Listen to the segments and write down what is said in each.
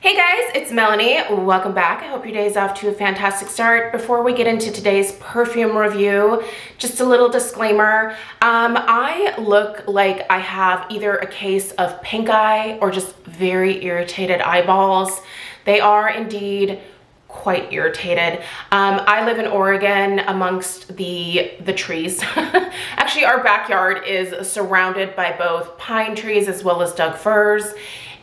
Hey guys, it's Melanie. Welcome back. I hope your day is off to a fantastic start. Before we get into today's perfume review, just a little disclaimer. I look like I have either a case of pink eye or just very irritated eyeballs. They are indeed quite irritated. I live in Oregon amongst the trees. Actually, our backyard is surrounded by both pine trees as well as Doug firs.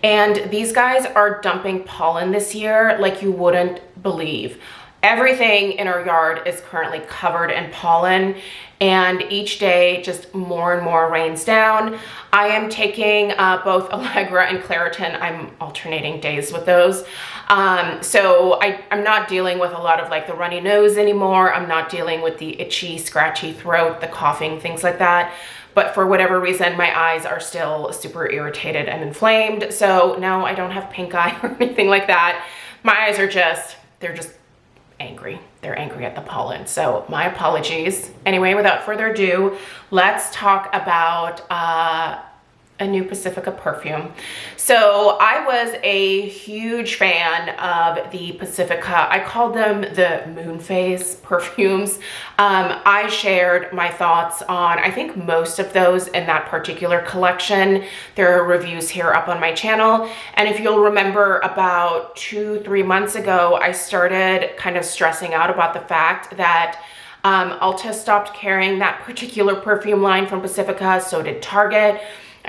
And these guys are dumping pollen this year like you wouldn't believe. Everything in our yard is currently covered in pollen, and each day just more and more rains down. I am taking both Allegra and Claritin. I'm alternating days with those. So I'm not dealing with a lot of like the runny nose anymore. I'm not dealing with the itchy, scratchy throat, the coughing, things like that. But for whatever reason, my eyes are still super irritated and inflamed. So no, I don't have pink eye or anything like that. My eyes are they're just angry. They're angry at the pollen. So my apologies. Anyway, without further ado, let's talk about a new Pacifica perfume. So I was a huge fan of the Pacifica. I called them the moon phase perfumes. I shared my thoughts on, I think, most of those in that particular collection. There are reviews here up on my channel. And if you'll remember, about 2-3 months ago, I started kind of stressing out about the fact that Ulta stopped carrying that particular perfume line from Pacifica, so did Target.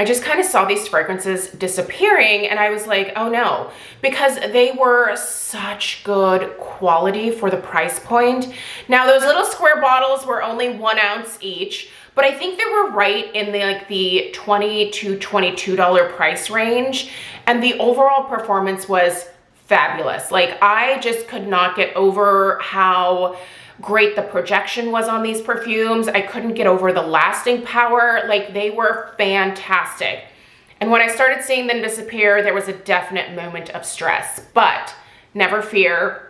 I just kind of saw these fragrances disappearing and I was like, oh no, because they were such good quality for the price point. Now those little square bottles were only 1 ounce each, but I think they were right in the $20 to $22 price range. And the overall performance was fabulous. Like, I just could not get over how great the projection was on these perfumes. I couldn't get over the lasting power. Like, they were fantastic. And when I started seeing them disappear, there was a definite moment of stress, but never fear.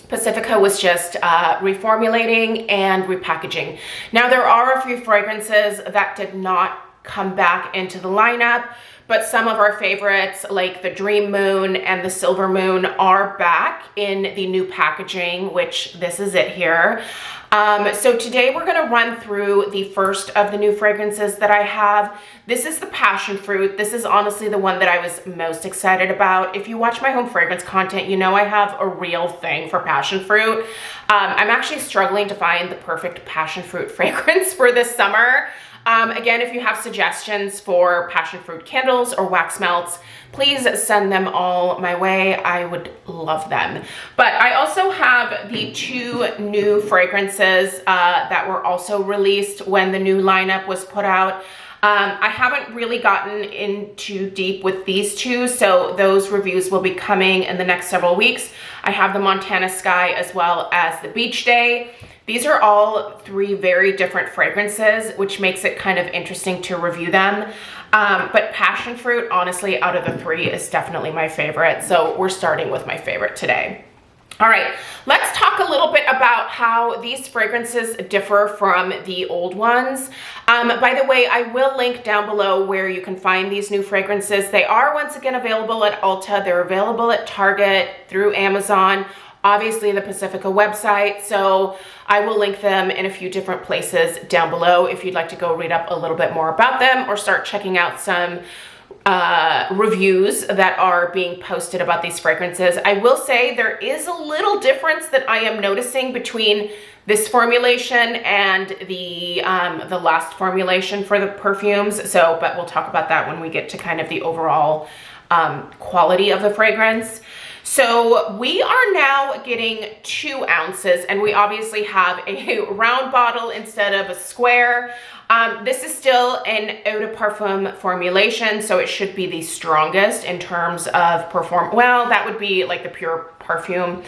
Pacifica was just reformulating and repackaging. Now, there are a few fragrances that did not come back into the lineup, but some of our favorites like the Dream Moon and the Silver Moon are back in the new packaging, which this is it here. So today we're gonna run through the first of the new fragrances that I have. This is the Passion Fruit. This is honestly the one that I was most excited about. If you watch my home fragrance content, you know I have a real thing for passion fruit. I'm actually struggling to find the perfect passion fruit fragrance for this summer. Again, if you have suggestions for passion fruit candles or wax melts, please send them all my way. I would love them. But I also have the 2 new fragrances that were also released when the new lineup was put out. I haven't really gotten in too deep with these 2, so those reviews will be coming in the next several weeks. I have the Montana Sky as well as the Beach Day. These are all 3 very different fragrances, which makes it kind of interesting to review them. But Passion Fruit, honestly, out of the 3 is definitely my favorite. So we're starting with my favorite today. All right, let's talk a little bit about how these fragrances differ from the old ones. By the way, I will link down below where you can find these new fragrances. They are once again available at Ulta. They're available at Target, through Amazon, obviously the Pacifica website. So I will link them in a few different places down below if you'd like to go read up a little bit more about them or start checking out some reviews that are being posted about these fragrances. I will say there is a little difference that I am noticing between this formulation and the last formulation for the perfumes. But we'll talk about that when we get to kind of the overall quality of the fragrance. So we are now getting 2 ounces, and we obviously have a round bottle instead of a square. This is still an eau de parfum formulation, so it should be the strongest in terms of well, that would be like the pure perfume.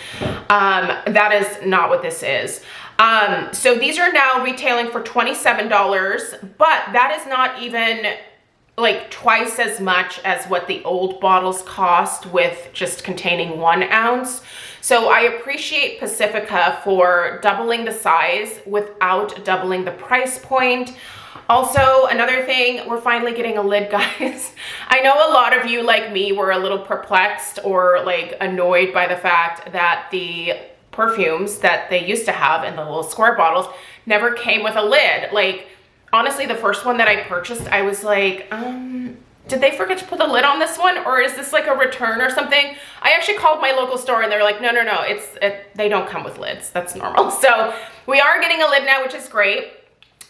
That is not what this is. So these are now retailing for $27, but that is not even like twice as much as what the old bottles cost with just containing 1 ounce. So I appreciate Pacifica for doubling the size without doubling the price point. Also, another thing, we're finally getting a lid, guys. I know a lot of you, like me, were a little perplexed or like annoyed by the fact that the perfumes that they used to have in the little square bottles never came with a lid. Like, honestly, the first one that I purchased, I was like, did they forget to put the lid on this one, or is this like a return or something? I actually called my local store and they're like, no, they don't come with lids. That's normal. So we are getting a lid now, which is great.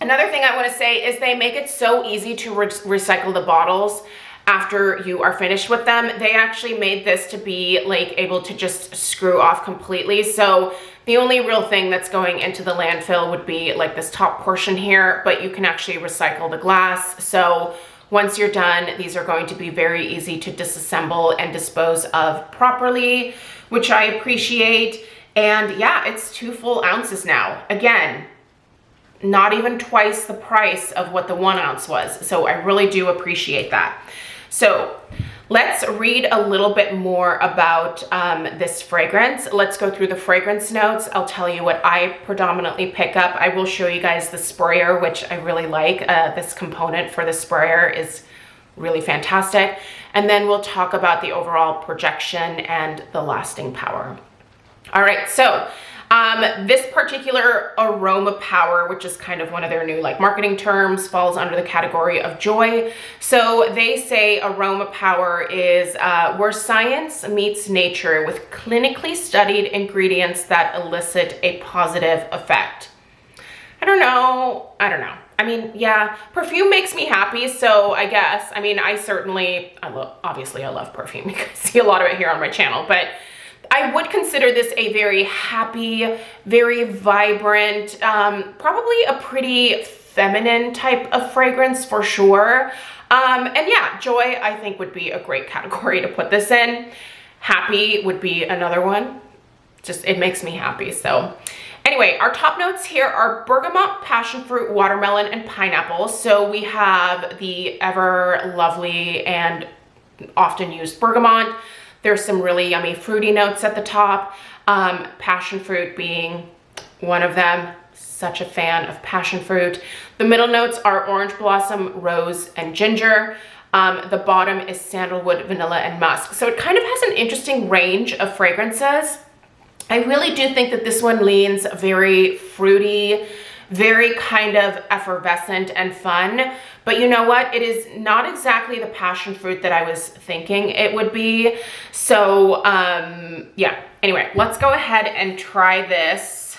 Another thing I want to say is they make it so easy to recycle the bottles after you are finished with them. They actually made this to be like able to just screw off completely. So the only real thing that's going into the landfill would be like this top portion here, but you can actually recycle the glass. So once you're done, these are going to be very easy to disassemble and dispose of properly, which I appreciate. And yeah, it's 2 full ounces now. Again, not even twice the price of what the 1 ounce was. So I really do appreciate that. So let's read a little bit more about this fragrance. Let's go through the fragrance notes. I'll tell you what I predominantly pick up. I will show you guys the sprayer, which I really like. This component for the sprayer is really fantastic. And then we'll talk about the overall projection and the lasting power. All right, so this particular aroma power, which is kind of one of their new like marketing terms, falls under the category of joy. So they say aroma power is where science meets nature with clinically studied ingredients that elicit a positive effect. I don't know. I mean, yeah, perfume makes me happy, so I guess. I mean, obviously I love perfume. You can see a lot of it here on my channel, but I would consider this a very happy, very vibrant, probably a pretty feminine type of fragrance for sure. And yeah, joy I think would be a great category to put this in. Happy would be another one. Just, it makes me happy. So anyway, our top notes here are bergamot, passion fruit, watermelon, and pineapple. So we have the ever lovely and often used bergamot. There's some really yummy fruity notes at the top. Passion fruit being one of them. Such a fan of passion fruit. The middle notes are orange blossom, rose, and ginger. The bottom is sandalwood, vanilla, and musk. So it kind of has an interesting range of fragrances. I really do think that this one leans very fruity, very kind of effervescent and fun. But you know what? It is not exactly the passion fruit that I was thinking it would be. So yeah, anyway, let's go ahead and try this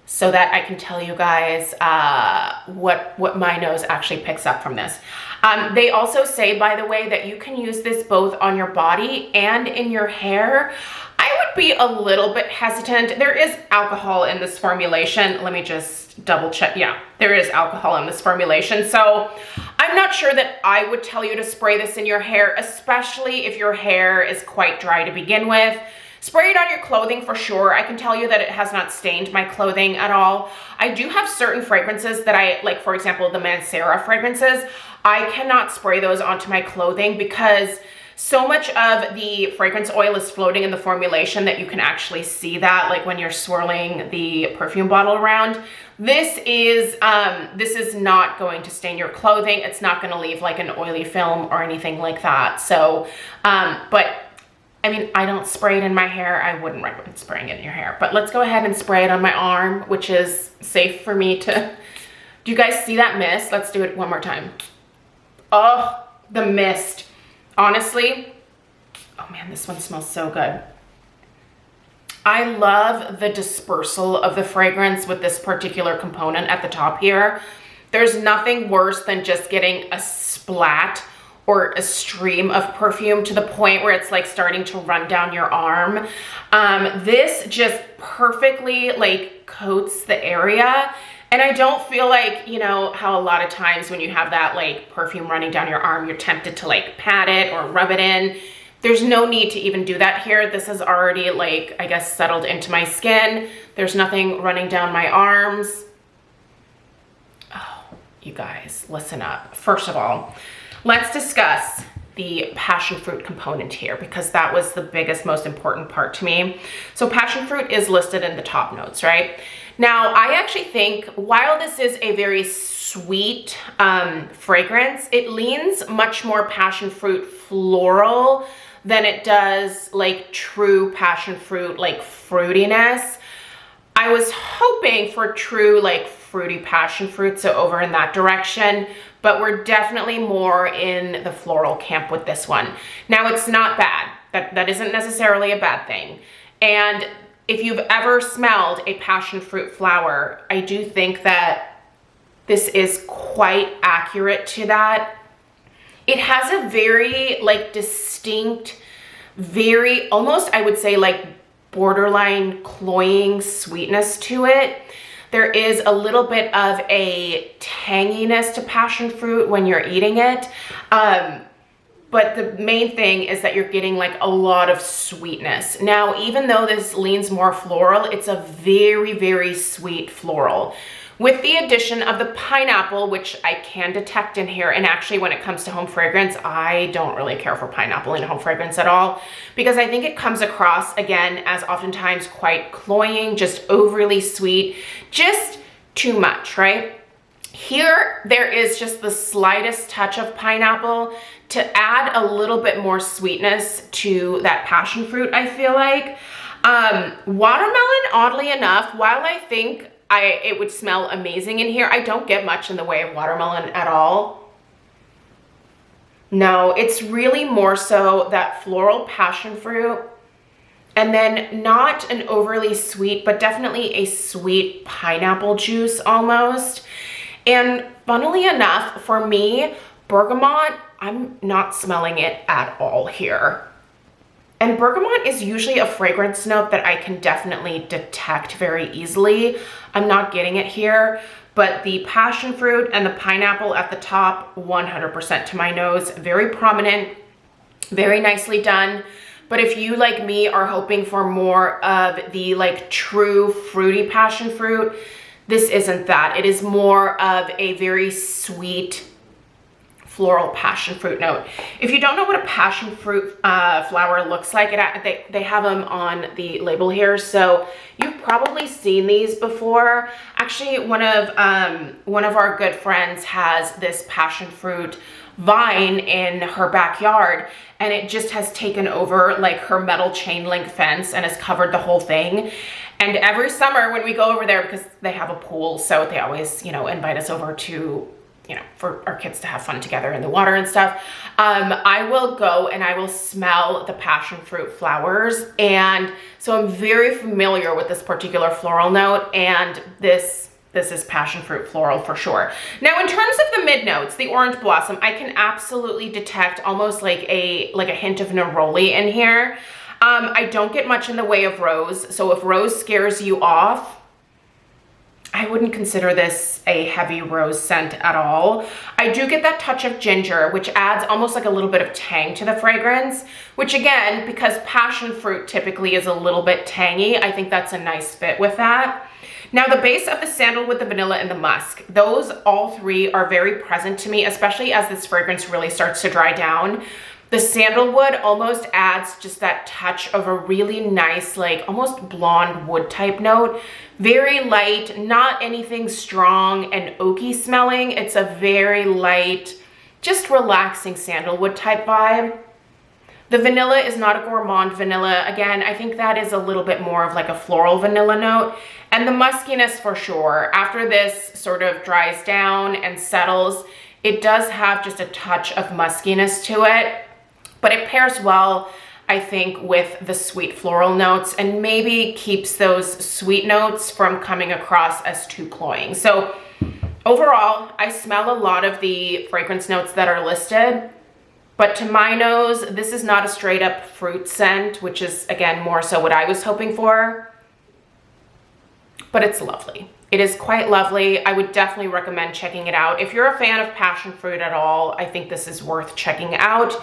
so that I can tell you guys what my nose actually picks up from this. They also say, by the way, that you can use this both on your body and in your hair. I would be a little bit hesitant. There is alcohol in this formulation. Let me just double check. Yeah, there is alcohol in this formulation. So I'm not sure that I would tell you to spray this in your hair, especially if your hair is quite dry to begin with. Spray it on your clothing for sure. I can tell you that it has not stained my clothing at all. I do have certain fragrances that I like, for example, the Mancera fragrances. I cannot spray those onto my clothing because so much of the fragrance oil is floating in the formulation that you can actually see that, like when you're swirling the perfume bottle around. This is not going to stain your clothing. It's not going to leave like an oily film or anything like that. So, but I mean, I don't spray it in my hair. I wouldn't recommend spraying it in your hair, but let's go ahead and spray it on my arm, which is safe for me to. Do you guys see that mist? Let's do it one more time. Oh, the mist. Honestly, oh man, this one smells so good. I love the dispersal of the fragrance with this particular component at the top here. There's nothing worse than just getting a splat or a stream of perfume to the point where it's like starting to run down your arm. This just perfectly like coats the area. And I don't feel like, you know, how a lot of times when you have that like perfume running down your arm, you're tempted to like pat it or rub it in. There's no need to even do that here. This is already like, I guess, settled into my skin. There's nothing running down my arms. Oh, you guys, listen up. First of all, let's discuss the passion fruit component here because that was the biggest, most important part to me. So passion fruit is listed in the top notes, right? Now, I actually think while this is a very sweet fragrance. It leans much more passion fruit floral than it does like true passion fruit, like fruitiness. I was hoping for true like fruity passion fruit, so over in that direction, but we're definitely more in the floral camp with this one. Now, it's not bad. That isn't necessarily a bad thing. And if you've ever smelled a passion fruit flower, I do think that this is quite accurate to that. It has a very like distinct, very almost, I would say, like borderline cloying sweetness to it. There is a little bit of a tanginess to passion fruit when you're eating it. But the main thing is that you're getting like a lot of sweetness. Now, even though this leans more floral, it's a very, very sweet floral. With the addition of the pineapple, which I can detect in here, and actually when it comes to home fragrance, I don't really care for pineapple in home fragrance at all, because I think it comes across, again, as oftentimes quite cloying, just overly sweet, just too much, right? Here, there is just the slightest touch of pineapple to add a little bit more sweetness to that passion fruit, I feel like. Watermelon, oddly enough, while I think it would smell amazing in here, I don't get much in the way of watermelon at all. No, it's really more so that floral passion fruit, and then not an overly sweet, but definitely a sweet pineapple juice almost. And funnily enough, for me, bergamot, I'm not smelling it at all here. And bergamot is usually a fragrance note that I can definitely detect very easily. I'm not getting it here, but the passion fruit and the pineapple at the top, 100% to my nose, very prominent, very nicely done. But if you, like me, are hoping for more of the like true fruity passion fruit, this isn't that. It is more of a very sweet floral passion fruit note. If you don't know what a passion fruit flower looks like, they have them on the label here, so you've probably seen these before. Actually, one of our good friends has this passion fruit vine in her backyard, and it just has taken over like her metal chain link fence and has covered the whole thing. And every summer when we go over there, because they have a pool, so they always, you know, invite us over to, you know, for our kids to have fun together in the water and stuff. I will go and I will smell the passion fruit flowers. And so I'm very familiar with this particular floral note, and this is passion fruit floral for sure. Now, in terms of the mid notes, the orange blossom, I can absolutely detect almost like a hint of neroli in here. I don't get much in the way of rose. So if rose scares you off, I wouldn't consider this a heavy rose scent at all. I do get that touch of ginger, which adds almost like a little bit of tang to the fragrance, which again, because passion fruit typically is a little bit tangy, I think that's a nice fit with that. Now, the base of the sandalwood, the vanilla, and the musk, those all three are very present to me, especially as this fragrance really starts to dry down. The sandalwood almost adds just that touch of a really nice, like almost blonde wood type note. Very light, not anything strong and oaky smelling. It's a very light, just relaxing sandalwood type vibe. The vanilla is not a gourmand vanilla. Again, I think that is a little bit more of like a floral vanilla note. And the muskiness for sure. After this sort of dries down and settles, it does have just a touch of muskiness to it. But it pairs well, I think, with the sweet floral notes and maybe keeps those sweet notes from coming across as too cloying. So overall, I smell a lot of the fragrance notes that are listed, but to my nose, this is not a straight up fruit scent, which is, again, more so what I was hoping for, but it's lovely. It is quite lovely. I would definitely recommend checking it out. If you're a fan of passion fruit at all, I think this is worth checking out.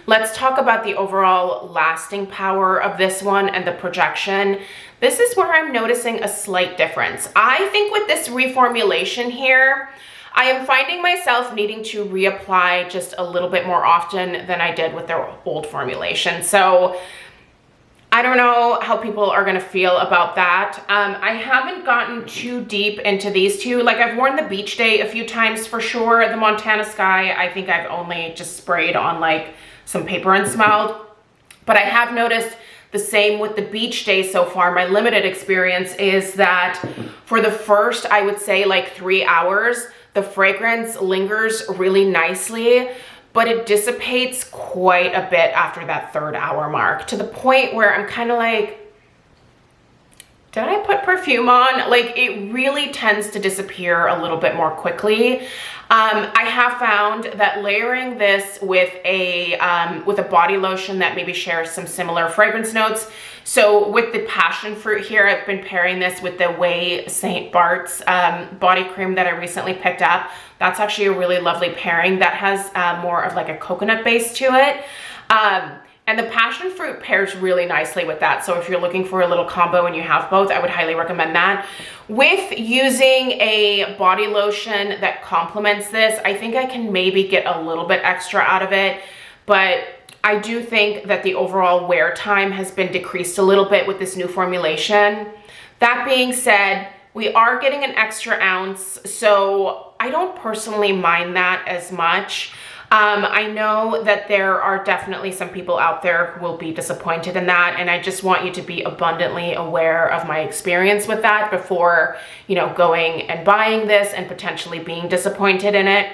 Let's talk about the overall lasting power of this one and the projection. This is where I'm noticing a slight difference. I think with this reformulation here, I am finding myself needing to reapply just a little bit more often than I did with their old formulation. So I don't know how people are gonna feel about that. I haven't gotten too deep into these two. Like, I've worn the Beach Day a few times for sure. The Montana Sky, I think I've only just sprayed on like some paper and smelled. But I have noticed the same with the Beach Day so far. My limited experience is that for the first, I would say like 3 hours, the fragrance lingers really nicely, but it dissipates quite a bit after that 3rd hour mark, to the point where I'm kind of like, did I put perfume on? Like, it really tends to disappear a little bit more quickly. I have found that layering this with a body lotion that maybe shares some similar fragrance notes. So with the passion fruit here, I've been pairing this with the Way St. Bart's body cream that I recently picked up. That's actually a really lovely pairing that has more of like a coconut base to it. And the passion fruit pairs really nicely with that. So if you're looking for a little combo and you have both, I would highly recommend that. With using a body lotion that complements this, I think I can maybe get a little bit extra out of it, but I do think that the overall wear time has been decreased a little bit with this new formulation. That being said, we are getting an extra ounce, so I don't personally mind that as much. I know that there are definitely some people out there who will be disappointed in that, and I just want you to be abundantly aware of my experience with that before, you know, going and buying this and potentially being disappointed in it.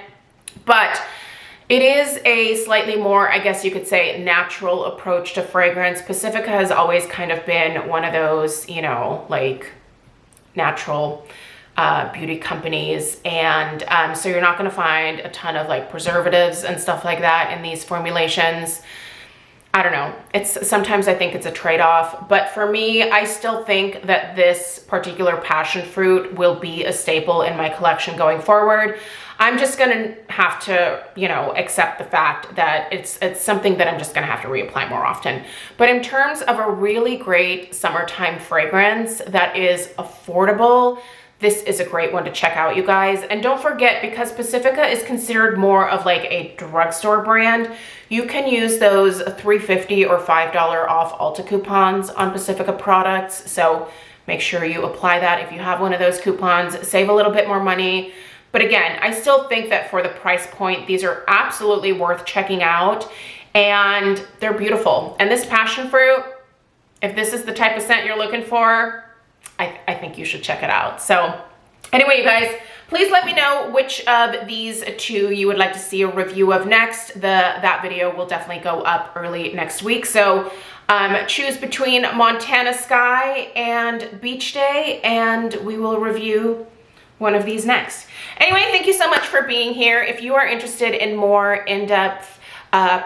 But it is a slightly more, I guess you could say, natural approach to fragrance. Pacifica has always kind of been one of those, you know, like natural beauty companies, and so you're not going to find a ton of like preservatives and stuff like that in these formulations. I don't know, it's sometimes I think it's a trade-off, but for me, I still think that this particular passion fruit will be a staple in my collection going forward. I'm just gonna have to, you know, accept the fact that it's something that I'm just gonna have to reapply more often. But in terms of a really great summertime fragrance that is affordable, this is a great one to check out, you guys. And don't forget, because Pacifica is considered more of like a drugstore brand, you can use those $3.50 or $5 off Ulta coupons on Pacifica products. So make sure you apply that if you have one of those coupons, save a little bit more money. But again, I still think that for the price point, these are absolutely worth checking out, and they're beautiful. And this passion fruit, if this is the type of scent you're looking for, I think you should check it out. So anyway, you guys, please let me know which of these two you would like to see a review of next. That video will definitely go up early next week. So choose between Montana Sky and Beach Day, and we will review one of these next. Anyway, thank you so much for being here. If you are interested in more in-depth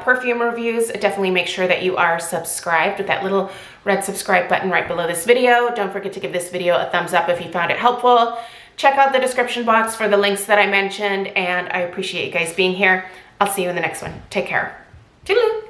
perfume reviews, definitely make sure that you are subscribed with that little red subscribe button right below this video. Don't forget to give this video a thumbs up if you found it helpful. Check out the description box for the links that I mentioned, and I appreciate you guys being here. I'll see you in the next one. Take care. Toodaloo.